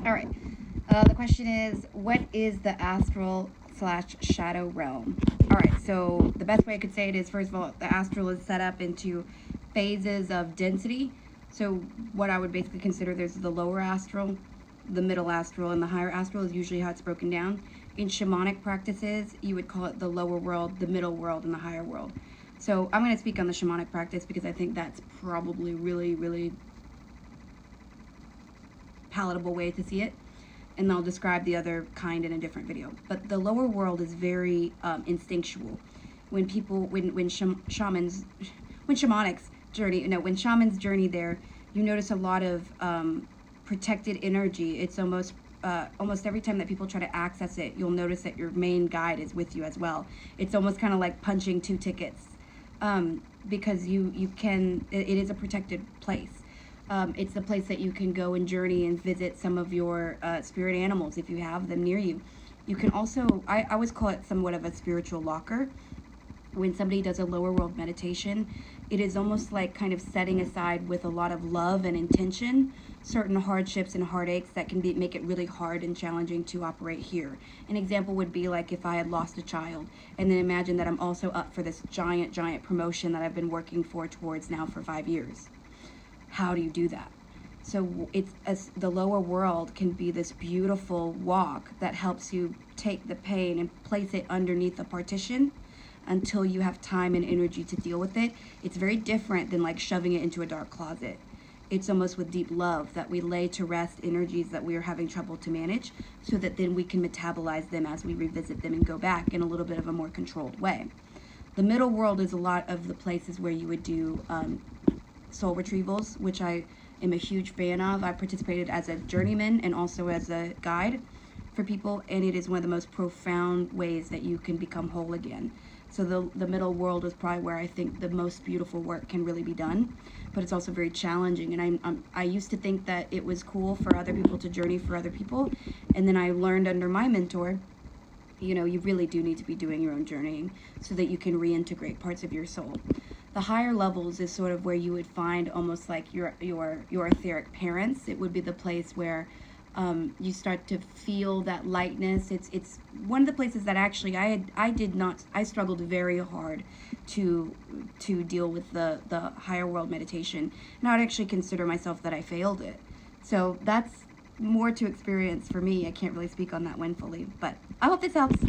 All right. The question is, what is the astral slash shadow realm? All right. So the best way I could say it is, first of all, the astral is set up into phases of density. So what I would basically consider, there's the lower astral, the middle astral, and the higher astral is usually how it's broken down. In shamanic practices, you would call it the lower world, the middle world, and the higher world. So I'm going to speak on the shamanic practice because I think that's probably really, really palatable way to see it, and I'll describe the other kind in a different video. But the lower world is very instinctual. When shamans journey there, you notice a lot of protected energy. It's almost every time that people try to access it, you'll notice that your main guide is with you as well. It's almost kind of like punching two tickets, because it is a protected place. It's the place that you can go and journey and visit some of your spirit animals if you have them near you. You can also, I always call it somewhat of a spiritual locker. When somebody does a lower world meditation, it is almost like kind of setting aside with a lot of love and intention certain hardships and heartaches that can make it really hard and challenging to operate here. An example would be like if I had lost a child, and then imagine that I'm also up for this giant promotion that I've been working towards now for 5 years. How do you do that? So the lower world can be this beautiful walk that helps you take the pain and place it underneath a partition until you have time and energy to deal with it. It's very different than like shoving it into a dark closet. It's almost with deep love that we lay to rest energies that we are having trouble to manage, so that then we can metabolize them as we revisit them and go back in a little bit of a more controlled way. The middle world is a lot of the places where you would do soul retrievals, which I am a huge fan of. I participated as a journeyman and also as a guide for people, and it is one of the most profound ways that you can become whole again. So the middle world is probably where I think the most beautiful work can really be done, but it's also very challenging. And I used to think that it was cool for other people to journey for other people, and then I learned under my mentor, you really do need to be doing your own journeying so that you can reintegrate parts of your soul. The higher levels is sort of where you would find almost like your etheric parents. It would be the place where you start to feel that lightness. It's one of the places that actually I struggled very hard to deal with the higher world meditation, and I would actually consider myself that I failed it. So that's more to experience for me. I can't really speak on that one fully, but I hope this helps.